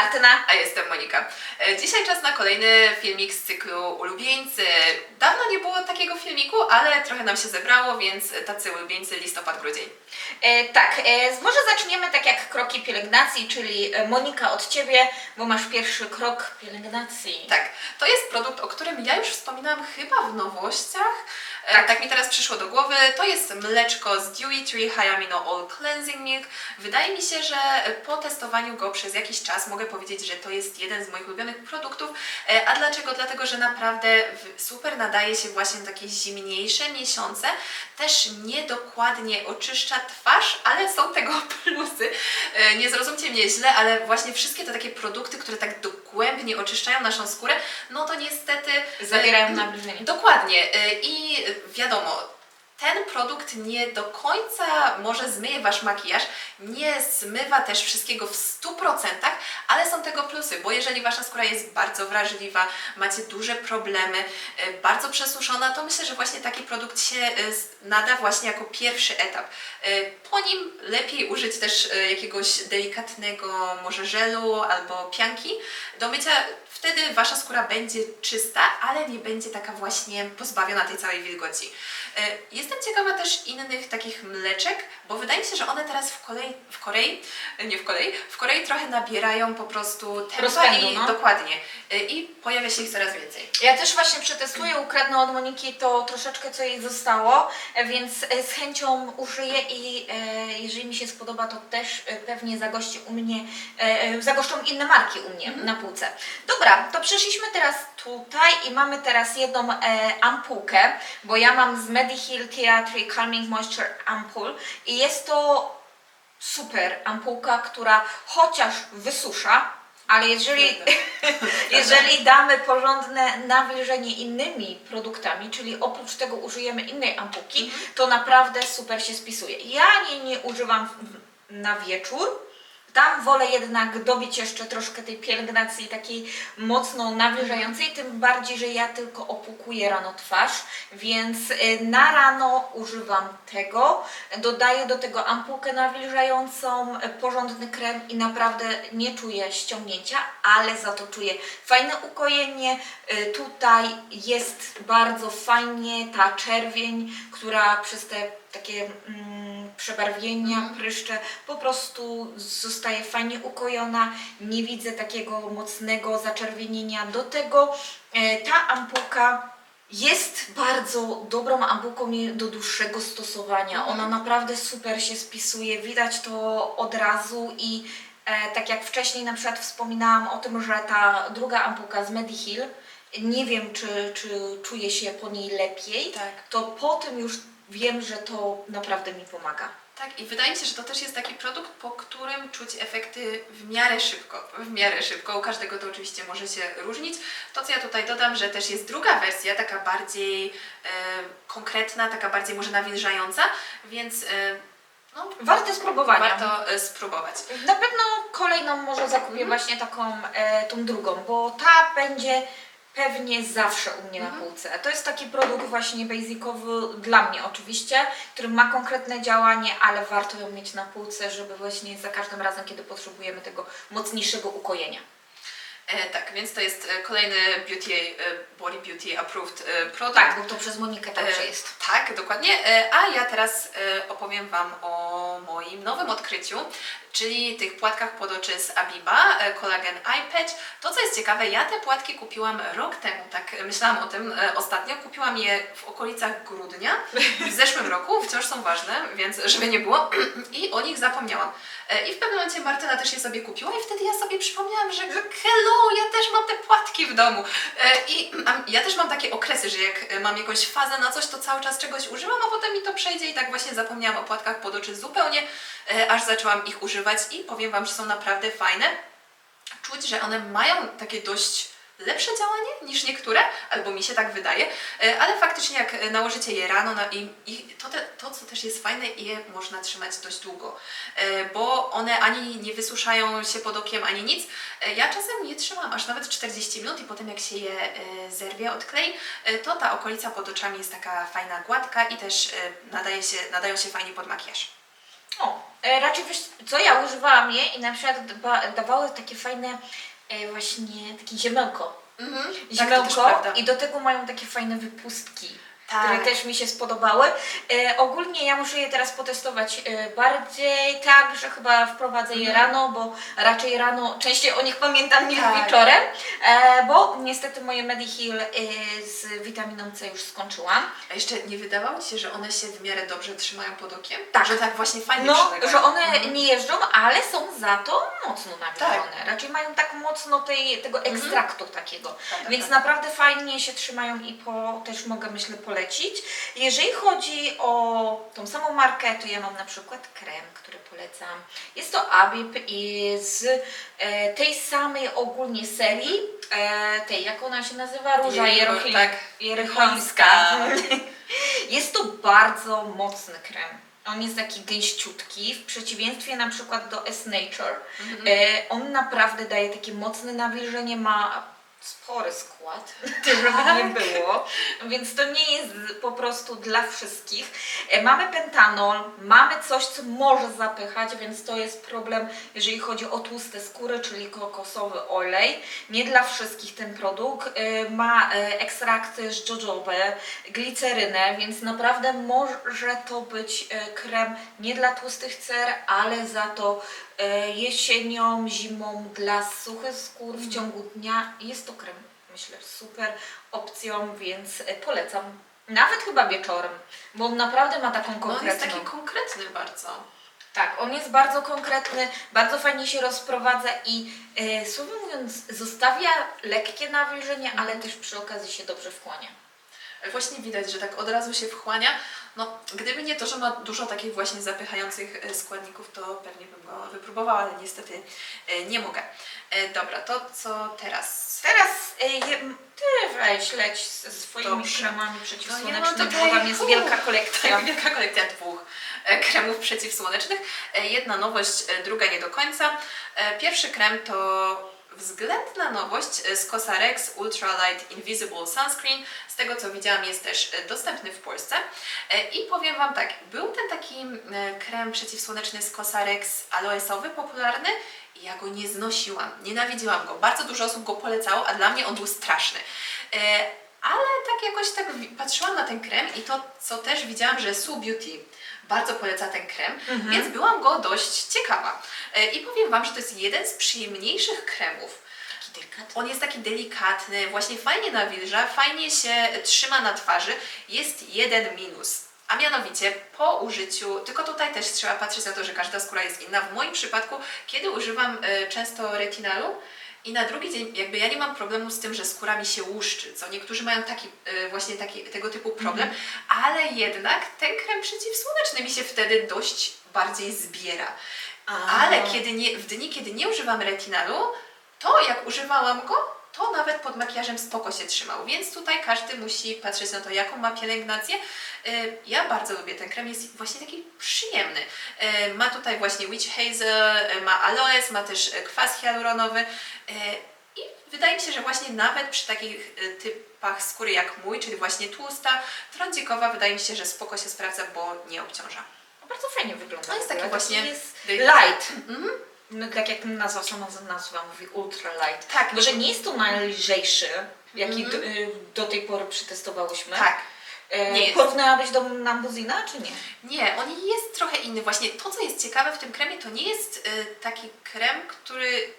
Martyna. A jestem Monika. Dzisiaj czas na kolejny filmik z cyklu Ulubieńcy. Dawno nie było takiego filmiku, ale trochę nam się zebrało, więc tacy ulubieńcy listopad-grudzień. Może zaczniemy tak jak kroki pielęgnacji, czyli Monika od Ciebie, bo masz pierwszy krok pielęgnacji. Tak, to jest produkt, o którym ja już wspominałam chyba w nowościach. Tak mi teraz przyszło do głowy. To jest mleczko z Dewy Tree High Amino All Cleansing Milk. Wydaje mi się, że po testowaniu go przez jakiś czas mogę powiedzieć, że to jest jeden z moich ulubionych produktów. A dlaczego? Dlatego, że naprawdę super nadaje się właśnie na takie zimniejsze miesiące. Też niedokładnie oczyszcza twarz, ale są tego plusy. Nie zrozumcie mnie źle, ale właśnie wszystkie te takie produkty, które tak dogłębnie oczyszczają naszą skórę, no to niestety Zabierają nawilżenie. Dokładnie. I wiadomo, ten produkt nie do końca może zmyje Wasz makijaż, nie zmywa też wszystkiego w 100%, ale są tego plusy, bo jeżeli Wasza skóra jest bardzo wrażliwa, macie duże problemy, bardzo przesuszona, to myślę, że właśnie taki produkt się nada właśnie jako pierwszy etap. Po nim lepiej użyć też jakiegoś delikatnego może żelu albo pianki do mycia. Wtedy Wasza skóra będzie czysta, ale nie będzie taka właśnie pozbawiona tej całej wilgoci. Jestem ciekawa też innych takich mleczek, bo wydaje mi się, że one teraz w Korei trochę nabierają po prostu tempa rozpędu, i no. Dokładnie. I pojawia się ich coraz więcej. Ja też właśnie przetestuję, ukradnę od Moniki to troszeczkę, co jej zostało, więc z chęcią użyję i jeżeli mi się spodoba, to też pewnie zagości u mnie, zagoszczą inne marki u mnie na półce. Dobra, to przeszliśmy teraz tutaj i mamy teraz jedną ampułkę, bo ja mam z Mediheal Tea Tree Calming Moisture Ampoule i jest to super ampułka, która chociaż wysusza, ale jeżeli damy porządne nawilżenie innymi produktami, czyli oprócz tego użyjemy innej ampułki, to naprawdę super się spisuje. Ja nie używam na wieczór. Tam wolę jednak dobić jeszcze troszkę tej pielęgnacji takiej mocno nawilżającej, tym bardziej, że ja tylko opłukuję rano twarz, więc na rano używam tego, dodaję do tego ampułkę nawilżającą, porządny krem i naprawdę nie czuję ściągnięcia, ale za to czuję fajne ukojenie. Tutaj jest bardzo fajnie ta czerwień, która przez te takie przebarwienia, pryszcze po prostu zostaje fajnie ukojona, nie widzę takiego mocnego zaczerwienienia. Do tego ta ampułka jest bardzo dobrą ampułką do dłuższego stosowania. Ona naprawdę super się spisuje, widać to od razu i tak jak wcześniej na przykład wspominałam o tym, że ta druga ampułka z Mediheal, nie wiem czy czuję się po niej lepiej, to po tym już wiem, że to naprawdę mi pomaga. Tak, i wydaje mi się, że to też jest taki produkt, po którym czuć efekty w miarę szybko. W miarę szybko, u każdego to oczywiście może się różnić. To, co ja tutaj dodam, że też jest druga wersja, taka bardziej konkretna, taka bardziej może nawilżająca, więc no, Warte spróbowania. Warto spróbować. Na pewno kolejną może zakupię właśnie taką, tą drugą, bo ta będzie pewnie zawsze u mnie na półce. To jest taki produkt właśnie basicowy dla mnie oczywiście, który ma konkretne działanie, ale warto ją mieć na półce, żeby właśnie za każdym razem, kiedy potrzebujemy tego mocniejszego ukojenia. Tak, więc to jest kolejny Body Beauty Approved produkt. Tak, bo to przez Monikę także jest. Tak, dokładnie. A ja teraz opowiem Wam o moim nowym odkryciu, czyli tych płatkach pod oczy z Abiba, Collagen Eye Patch. To, co jest ciekawe, ja te płatki kupiłam rok temu, tak myślałam o tym ostatnio. Kupiłam je w okolicach grudnia w zeszłym roku, wciąż są ważne, więc żeby nie było. I o nich zapomniałam. I w pewnym momencie Martyna też je sobie kupiła i wtedy ja sobie przypomniałam, że hello, ja też mam te płatki w domu. I ja też mam takie okresy, że jak mam jakąś fazę na coś, to cały czas czegoś używam, a potem mi to przejdzie i tak właśnie zapomniałam o płatkach pod oczy zupełnie, aż zaczęłam ich używać i powiem Wam, że są naprawdę fajne. Czuć, że one mają takie dość lepsze działanie niż niektóre, albo mi się tak wydaje, ale faktycznie jak nałożycie je rano to, co też jest fajne, je można trzymać dość długo, bo one ani nie wysuszają się pod okiem, ani nic. Ja czasem je trzymam aż nawet 40 minut i potem jak się je zerwie od klei, to ta okolica pod oczami jest taka fajna, gładka i też nadają się fajnie pod makijaż. O, Raczej wiesz co, ja używałam je i na przykład dawały takie fajne właśnie takie ziemełko. Tak, to też Ziemełko prawda. i do tego mają takie fajne wypustki, Tak. które też mi się spodobały. Ogólnie ja muszę je teraz potestować bardziej tak, że chyba wprowadzę je rano, bo raczej rano częściej o nich pamiętam niż Tak. wieczorem, bo niestety moje Mediheal z witaminą C już skończyłam. A jeszcze nie wydawało Ci się, że one się w miarę dobrze trzymają pod okiem? Tak. Że tak właśnie fajnie No, przylegają. że one nie jeżdżą, ale są za to mocno nawilżone. Tak. Raczej mają tak mocno tego ekstraktu takiego. Tak, Więc tak. naprawdę fajnie się trzymają i też mogę, myślę, polecić. Jeżeli chodzi o tą samą markę, to ja mam na przykład krem, który polecam. Jest to Abib i z tej samej ogólnie serii, tej, jak ona się nazywa? Róża Jerychońska. Jest to bardzo mocny krem. On jest taki gęściutki, w przeciwieństwie na przykład do S-Nature. On naprawdę daje takie mocne nawilżenie, ma spory skład, żeby nie było, więc to nie jest po prostu dla wszystkich. Mamy pentanol, mamy coś, co może zapychać, więc to jest problem, jeżeli chodzi o tłuste skóry, czyli kokosowy olej. Nie dla wszystkich ten produkt. Ma ekstrakty z jojoby, glicerynę, więc naprawdę może to być krem nie dla tłustych cer, ale za to jesienią, zimą dla suchych skór w ciągu dnia. Jest to krem, myślę, super opcją, więc polecam. Nawet chyba wieczorem, bo on naprawdę ma taką No on konkretną. jest taki konkretny bardzo. Tak, on jest bardzo konkretny, bardzo fajnie się rozprowadza i słowo mówiąc zostawia lekkie nawilżenie, ale też przy okazji się dobrze wchłania. Właśnie widać, że tak od razu się wchłania. No, gdyby nie to, że ma dużo takich właśnie zapychających składników, to pewnie bym go wypróbowała, ale niestety nie mogę. Dobra, to co teraz? Teraz ty weź leć ze swoimi Dobrze. kremami No ja przeciwsłonecznymi, mam tutaj- bo tam jest wielka kolekcja. Wielka kolekcja dwóch kremów przeciwsłonecznych. Jedna nowość, druga nie do końca. Pierwszy krem to względna nowość z Cosrx Ultra Light Invisible Sunscreen. Z tego co widziałam jest też dostępny w Polsce. I powiem Wam tak, był ten taki krem przeciwsłoneczny z Cosrx aloesowy popularny i ja go nie znosiłam, nienawidziłam go. Bardzo dużo osób go polecało, a dla mnie on był straszny. Ale tak jakoś tak patrzyłam na ten krem i to, co też widziałam, że Sue Beauty bardzo poleca ten krem, więc byłam go dość ciekawa. I powiem Wam, że to jest jeden z przyjemniejszych kremów. Taki delikatny. On jest taki delikatny, właśnie fajnie nawilża, fajnie się trzyma na twarzy. Jest jeden minus, a mianowicie po użyciu, tylko tutaj też trzeba patrzeć na to, że każda skóra jest inna. W moim przypadku, kiedy używam często retinalu, i na drugi dzień, jakby ja nie mam problemu z tym, że skóra mi się łuszczy, co niektórzy mają właśnie tego typu problem, ale jednak ten krem przeciwsłoneczny mi się wtedy dość bardziej zbiera. Ale w dni, kiedy nie używam retinalu, to jak używałam go, to nawet pod makijażem spoko się trzymał, więc tutaj każdy musi patrzeć na to, jaką ma pielęgnację. Ja bardzo lubię ten krem, jest właśnie taki przyjemny. Ma tutaj właśnie witch hazel, ma aloes, ma też kwas hialuronowy i wydaje mi się, że właśnie nawet przy takich typach skóry jak mój, czyli właśnie tłusta, trądzikowa, wydaje mi się, że spoko się sprawdza, bo nie obciąża. Bardzo fajnie wygląda. No jest w ogóle. taki właśnie jest delikatny. light. No, tak jak nazwa sama nazwa mówi, ultra light. Tak. Może nie jest to najlżejszy, jaki do tej pory przetestowałyśmy. Tak. Nie jest. Porównałabyś do Nambuzina, czy nie? Nie, on jest trochę inny. Właśnie to, co jest ciekawe w tym kremie, to nie jest taki krem, który...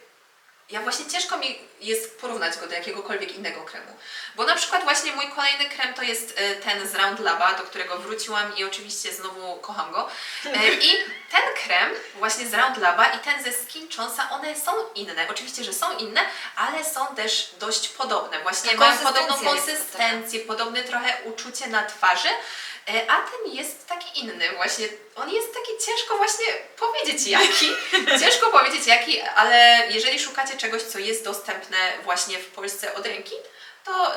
Ja właśnie ciężko mi jest porównać go do jakiegokolwiek innego kremu. Bo na przykład właśnie mój kolejny krem to jest ten z Round Laba, do którego wróciłam i oczywiście znowu kocham go. I ten krem właśnie z Round Laba i ten ze Skin Chance'a, one są inne. Oczywiście, że są inne, ale są też dość podobne. Właśnie Ta mają podobną konsystencja jest konsystencję, podobne trochę uczucie na twarzy. A ten jest taki inny właśnie. On jest taki ciężko właśnie powiedzieć jaki. Ciężko powiedzieć jaki, ale jeżeli szukacie czegoś, co jest dostępne właśnie w Polsce od ręki, to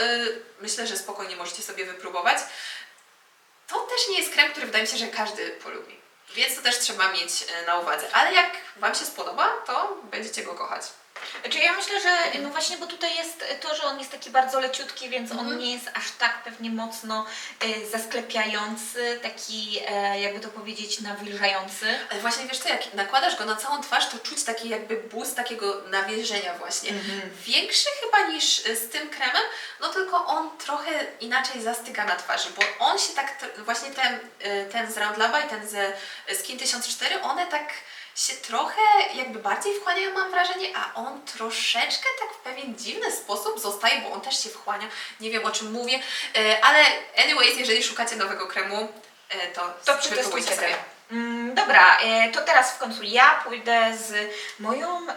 myślę, że spokojnie możecie sobie wypróbować. To też nie jest krem, który wydaje mi się, że każdy polubi. Więc to też trzeba mieć na uwadze. Ale jak Wam się spodoba, to będziecie go kochać. Znaczy ja myślę, że no właśnie, bo tutaj jest to, że on jest taki bardzo leciutki, więc on nie jest aż tak pewnie mocno zasklepiający, taki jakby to powiedzieć nawilżający. Ale właśnie wiesz co, jak nakładasz go na całą twarz, to czuć taki jakby boost takiego nawilżenia właśnie. Większy chyba niż z tym kremem, no tylko on trochę inaczej zastyga na twarzy, bo on się tak, właśnie ten z Round Laba i ten ze Skin 1004, one tak się trochę jakby bardziej wchłaniają, mam wrażenie, a on troszeczkę tak w pewien dziwny sposób zostaje, bo on też się wchłania. Nie wiem, o czym mówię, ale anyways, jeżeli szukacie nowego kremu, To przetestujcie sobie. Dobra, to teraz w końcu ja pójdę z moją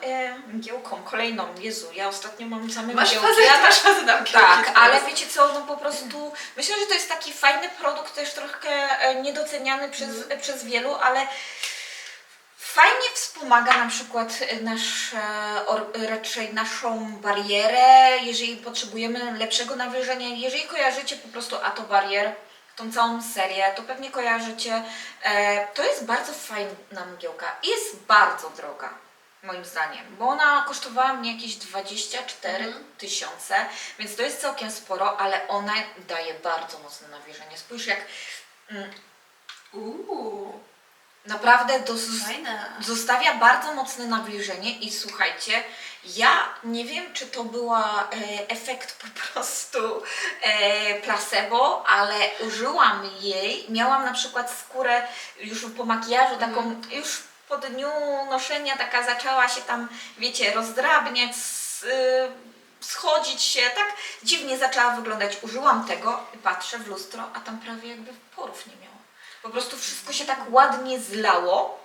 mgiełką kolejną. Jezu, ja ostatnio mam same Masz mgiełki. masz fazę na mgiełki Tak, teraz. ale wiecie co, no po prostu myślę, że to jest taki fajny produkt, też trochę niedoceniany przez wielu, ale fajnie wspomaga na przykład raczej naszą barierę, jeżeli potrzebujemy lepszego nawilżenia. Jeżeli kojarzycie po prostu Ato Barrier, tą całą serię, to pewnie kojarzycie. To jest bardzo fajna mgiełka i jest bardzo droga, moim zdaniem, bo ona kosztowała mnie jakieś 24 tysiące, więc to jest całkiem sporo, ale ona daje bardzo mocne nawilżenie. Spójrz jak naprawdę Fajne. zostawia bardzo mocne nawilżenie i słuchajcie, ja nie wiem, czy to była efekt po prostu placebo, ale użyłam jej, miałam na przykład skórę już po makijażu taką, już po dniu noszenia taka zaczęła się tam, wiecie, rozdrabniać, schodzić się, tak dziwnie zaczęła wyglądać. Użyłam tego i patrzę w lustro, a tam prawie jakby porów nie miało. Po prostu wszystko się tak ładnie zlało,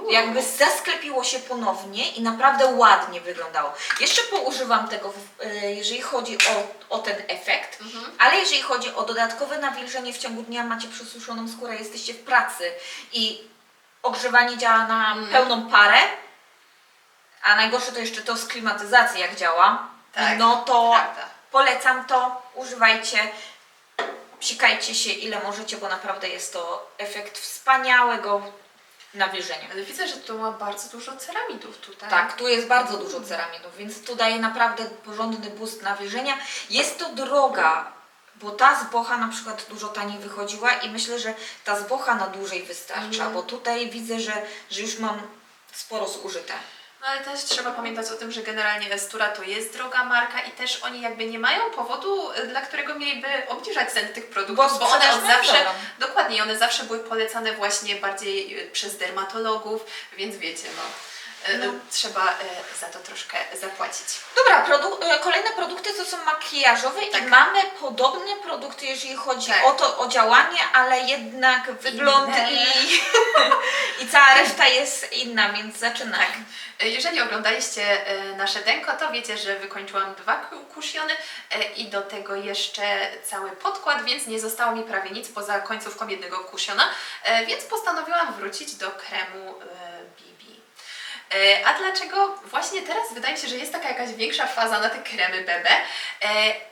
jakby zasklepiło się ponownie i naprawdę ładnie wyglądało. Jeszcze poużywam tego, jeżeli chodzi o ten efekt, ale jeżeli chodzi o dodatkowe nawilżenie w ciągu dnia, macie przesuszoną skórę, jesteście w pracy i ogrzewanie działa na pełną parę, a najgorsze to jeszcze to z klimatyzacji jak działa, Tak, no to prawda. polecam to, używajcie. Psikajcie się ile możecie, bo naprawdę jest to efekt wspaniałego nawilżenia. Ale widzę, że to ma bardzo dużo ceramidów tutaj. Tak, tu jest bardzo dużo ceramidów, więc tu daje naprawdę porządny boost nawilżenia. Jest to droga, bo ta zbocha na przykład dużo taniej wychodziła i myślę, że ta zbocha na dłużej wystarcza, bo tutaj widzę, że już mam sporo zużyte. No ale też trzeba pamiętać o tym, że generalnie Estura to jest droga marka i też oni jakby nie mają powodu, dla którego mieliby obniżać ceny tych produktów, bo one sprzedaż od mają zawsze, dobrą. dokładnie, one zawsze były polecane właśnie bardziej przez dermatologów, więc wiecie, trzeba za to troszkę zapłacić. Dobra, kolejne produkty to są makijażowe i mamy podobne produkty, jeżeli chodzi o działanie, ale jednak wygląd i cała reszta jest inna, więc zaczynamy. Jeżeli oglądaliście nasze denko, to wiecie, że wykończyłam 2 kusiony i do tego jeszcze cały podkład, więc nie zostało mi prawie nic poza końcówką jednego kusiona, więc postanowiłam wrócić do kremu BB. A dlaczego? Właśnie teraz wydaje mi się, że jest taka jakaś większa faza na te kremy BB,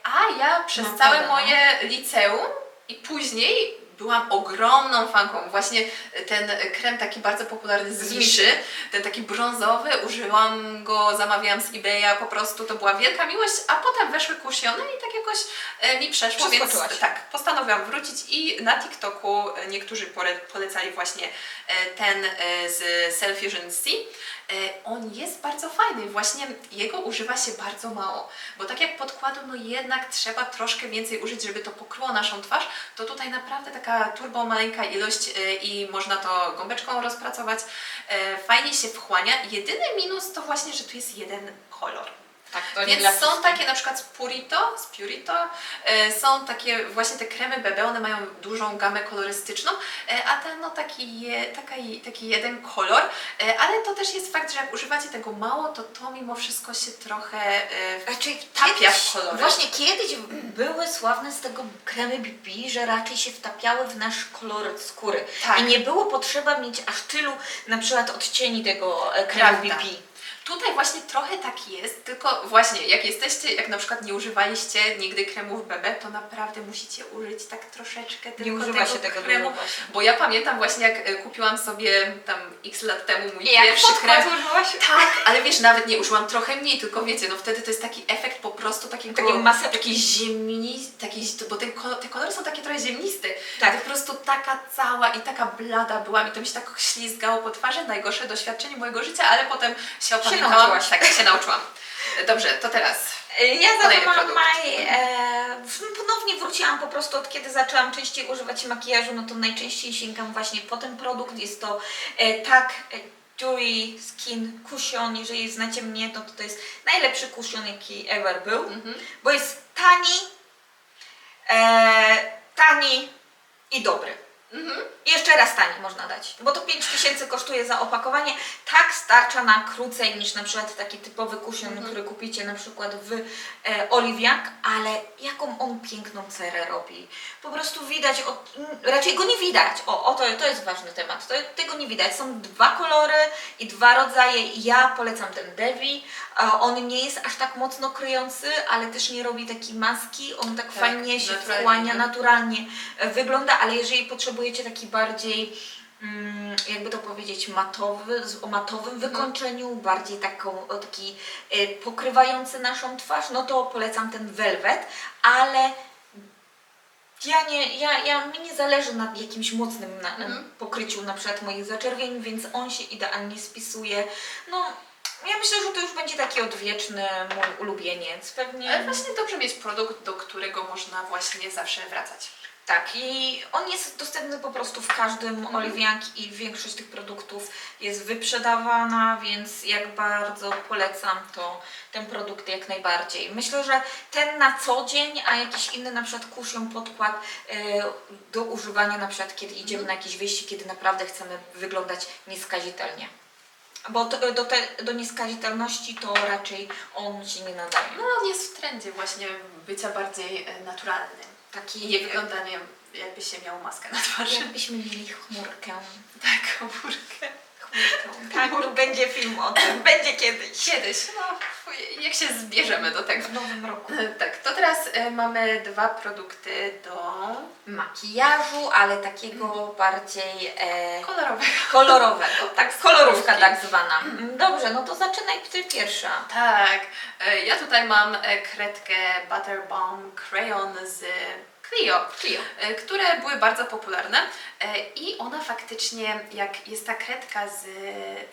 a ja przez całe moje liceum i później byłam ogromną fanką. Właśnie ten krem taki bardzo popularny z Miszy, ten taki brązowy, użyłam go, zamawiałam z eBaya, po prostu to była wielka miłość, a potem weszły kusione i tak jakoś mi przeszło, więc tak, postanowiłam wrócić i na TikToku niektórzy polecali właśnie ten z Cell Fusion C. On jest bardzo fajny, właśnie jego używa się bardzo mało, bo tak jak podkładu, no jednak trzeba troszkę więcej użyć, żeby to pokryło naszą twarz, to tutaj naprawdę taka turbo maleńka ilość i można to gąbeczką rozpracować, fajnie się wchłania. Jedyny minus to właśnie, że tu jest jeden kolor. Tak, to więc nie są takie na przykład z Purito, są takie właśnie te kremy BB, one mają dużą gamę kolorystyczną, a ten no taki jeden kolor, ale to też jest fakt, że jak używacie tego mało, to mimo wszystko się trochę wtapia w kolory. Właśnie kiedyś były sławne z tego kremy BB, że raczej się wtapiały w nasz kolor skóry. Tak. I nie było potrzeba mieć aż tylu na przykład odcieni tego kremu BB. Tutaj właśnie trochę tak jest, tylko właśnie jak na przykład nie używaliście nigdy kremów BB, to naprawdę musicie użyć tak troszeczkę Nie tylko używa tego się tego kremu. dużo właśnie. Bo ja pamiętam właśnie jak kupiłam sobie tam x lat temu mój Jak pierwszy podkład krem. używałaś? Tak, ale wiesz, nawet nie użyłam trochę mniej, tylko wiecie, no wtedy to jest taki efekt po prostu Takiej maseczki. takiej bo te kolory są takie trochę ziemniste. Tak. To po prostu taka cała i taka blada byłam i to mi się tak ślizgało po twarzy. Najgorsze doświadczenie mojego życia, ale potem się opamiętałam. nauczyłaś. Tak, się nauczyłam. Dobrze, to teraz. Ja za Kolejny to mam produkt. ponownie wróciłam po prostu od kiedy zaczęłam częściej używać makijażu, no to najczęściej sięgam właśnie po ten produkt. Jest to Dewy Skin Cushion. Jeżeli znacie mnie, no to jest najlepszy cushion, jaki ever był, bo jest tani i dobry. I jeszcze raz taniej można dać, bo to 5000 kosztuje za opakowanie. Tak starcza na krócej niż na przykład taki typowy cushion, który kupicie na przykład w Oliwiak, ale jaką on piękną cerę robi. Po prostu widać, raczej go nie widać. To jest ważny temat. Tego nie widać. Są dwa kolory i dwa rodzaje. Ja polecam ten Dewy. On nie jest aż tak mocno kryjący, ale też nie robi takiej maski. On tak fajnie się naturalnie, wchłania, nie? naturalnie wygląda, ale jeżeli potrzebujecie taki bardziej, jakby to powiedzieć, o matowym wykończeniu, bardziej taki pokrywający naszą twarz, no to polecam ten Velvet, ale mi nie zależy na jakimś mocnym pokryciu na przykład moich zaczerwień, więc on się idealnie spisuje. No, ja myślę, że to już będzie taki odwieczny mój ulubieniec. Pewnie. Ale właśnie dobrze mieć produkt, do którego można właśnie zawsze wracać. Tak, i on jest dostępny po prostu w każdym Oliwiak i większość tych produktów jest wyprzedawana, więc jak bardzo polecam ten produkt jak najbardziej. Myślę, że ten na co dzień, a jakiś inny na przykład cushion, podkład do używania na przykład kiedy idziemy na jakieś wyjście, kiedy naprawdę chcemy wyglądać nieskazitelnie. Bo do nieskazitelności to raczej on się nie nadaje. No on jest w trendzie właśnie bycia bardziej naturalnym. Taki Nie wyglądanie jakby się miał maskę na twarzy. jakbyśmy mieli chmurkę. Tak, komórkę. Tak, będzie film o tym, będzie kiedyś. Kiedyś, no jak się zbierzemy do tego. W nowym roku. Tak, to teraz mamy dwa produkty do Makijażu, ale takiego bardziej kolorowego. tak, kolorówka tak zwana. Dobrze, no to zaczynaj ty pierwsza. Tak, ja tutaj mam kredkę Butter Bomb Crayon z Clio, które były bardzo popularne i ona faktycznie, jak jest ta kredka z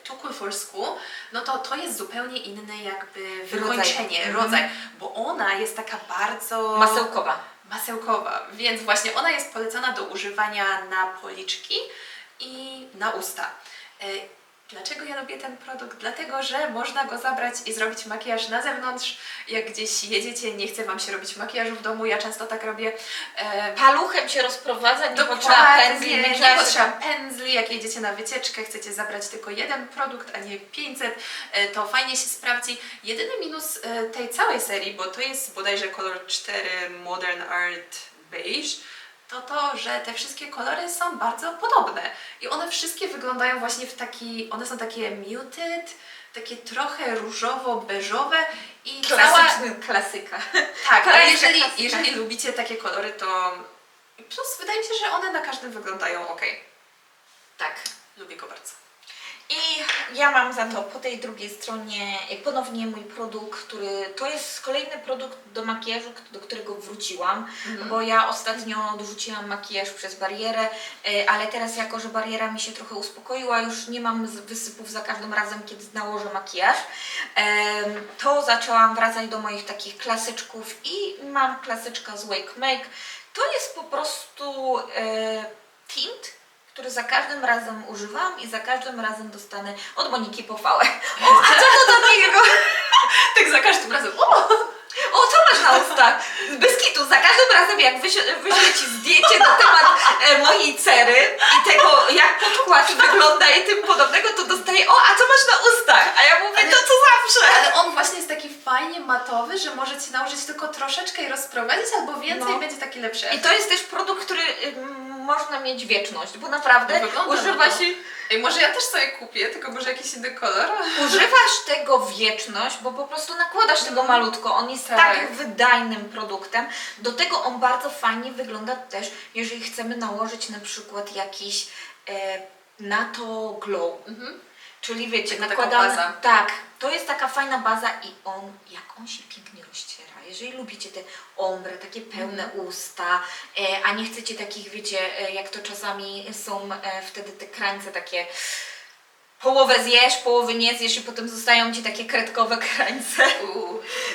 Too Cool for School, no to jest zupełnie inny jakby wykończenie, rodzaj, bo ona jest taka bardzo masełkowa, więc właśnie ona jest polecana do używania na policzki i na usta. Dlaczego ja lubię ten produkt? Dlatego, że można go zabrać i zrobić makijaż na zewnątrz. Jak gdzieś jedziecie, nie chce Wam się robić makijażu w domu, ja często tak robię. Paluchem się rozprowadza, nie Dokładnie, potrzeba pędzli. nie potrzeba pędzli. Jak jedziecie na wycieczkę, chcecie zabrać tylko jeden produkt, a nie 500, to fajnie się sprawdzi. Jedyny minus tej całej serii, bo to jest bodajże kolor 4 Modern Art Beige, to, że te wszystkie kolory są bardzo podobne i one wszystkie wyglądają właśnie one są takie muted, takie trochę różowo-beżowe i klasyka. Tak, ale klasyka. jeżeli lubicie takie kolory, to plus wydaje mi się, że one na każdym wyglądają ok. Tak. Lubię go bardzo. I ja mam za to po tej drugiej stronie ponownie mój produkt, to jest kolejny produkt do makijażu, do którego wróciłam, bo ja ostatnio odrzuciłam makijaż przez barierę, ale teraz jako, że bariera mi się trochę uspokoiła, już nie mam wysypów za każdym razem, kiedy nałożę makijaż, to zaczęłam wracać do moich takich klasyczków i mam klasyczka z Wake Make. To jest po prostu tint, który za każdym razem używam i za każdym razem dostanę od Moniki pochwałę. O, a co to do niego? Tak za każdym razem. O, co masz na ustach? Bez kitu, za każdym razem jak wyślę Ci zdjęcie na temat mojej cery i tego, jak podkład wygląda i tym podobnego, to dostaję, o, a co masz na ustach? A ja mówię, to co zawsze. Ale on właśnie jest taki fajnie matowy, że możecie nałożyć tylko troszeczkę i rozprowadzić, albo więcej, będzie taki lepszy I to jest też produkt, który można mieć wieczność, bo naprawdę Wygląda na używa to. się... Ej, może ja też sobie kupię, tylko może jakiś inny kolor? Używasz tego wieczność, bo po prostu nakładasz tego malutko. On jest Tak. tak wydajnym produktem. Do tego on bardzo fajnie wygląda też, jeżeli chcemy nałożyć na przykład jakiś na to glow. Czyli wiecie, Taka nakładamy... baza. Tak, to jest taka fajna baza i jak on się pięknie rozciera. Jeżeli lubicie te ombre, takie pełne usta, a nie chcecie takich, wiecie, jak to czasami są wtedy te krańce takie połowę zjesz, połowy nie zjesz i potem zostają Ci takie kredkowe krańce,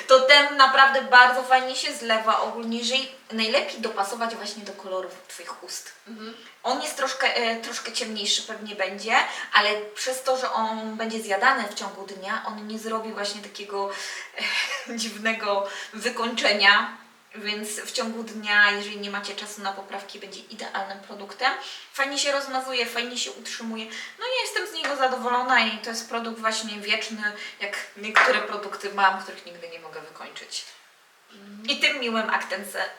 to ten naprawdę bardzo fajnie się zlewa ogólnie, jeżeli najlepiej dopasować właśnie do kolorów Twoich ust. On jest troszkę ciemniejszy pewnie będzie, ale przez to, że on będzie zjadany w ciągu dnia, on nie zrobi właśnie takiego dziwnego wykończenia, więc w ciągu dnia, jeżeli nie macie czasu na poprawki, będzie idealnym produktem. Fajnie się rozmazuje, fajnie się utrzymuje. No ja jestem z niego zadowolona i to jest produkt właśnie wieczny, jak niektóre produkty mam, których nigdy nie mogę wykończyć. I tym miłym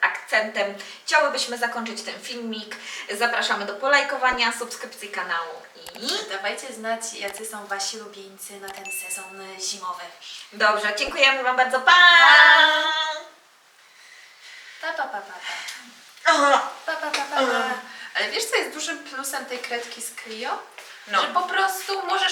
akcentem chciałybyśmy zakończyć ten filmik. Zapraszamy do polajkowania, subskrypcji kanału i... Dawajcie znać, jacy są Wasi ulubieńcy na ten sezon zimowy. Dobrze, dziękujemy Wam bardzo. Pa! Pa, pa, pa, pa, pa. Aha. Pa, pa, pa, pa, pa. Ale wiesz, co jest dużym plusem tej kredki z Clio? No. Że po prostu możesz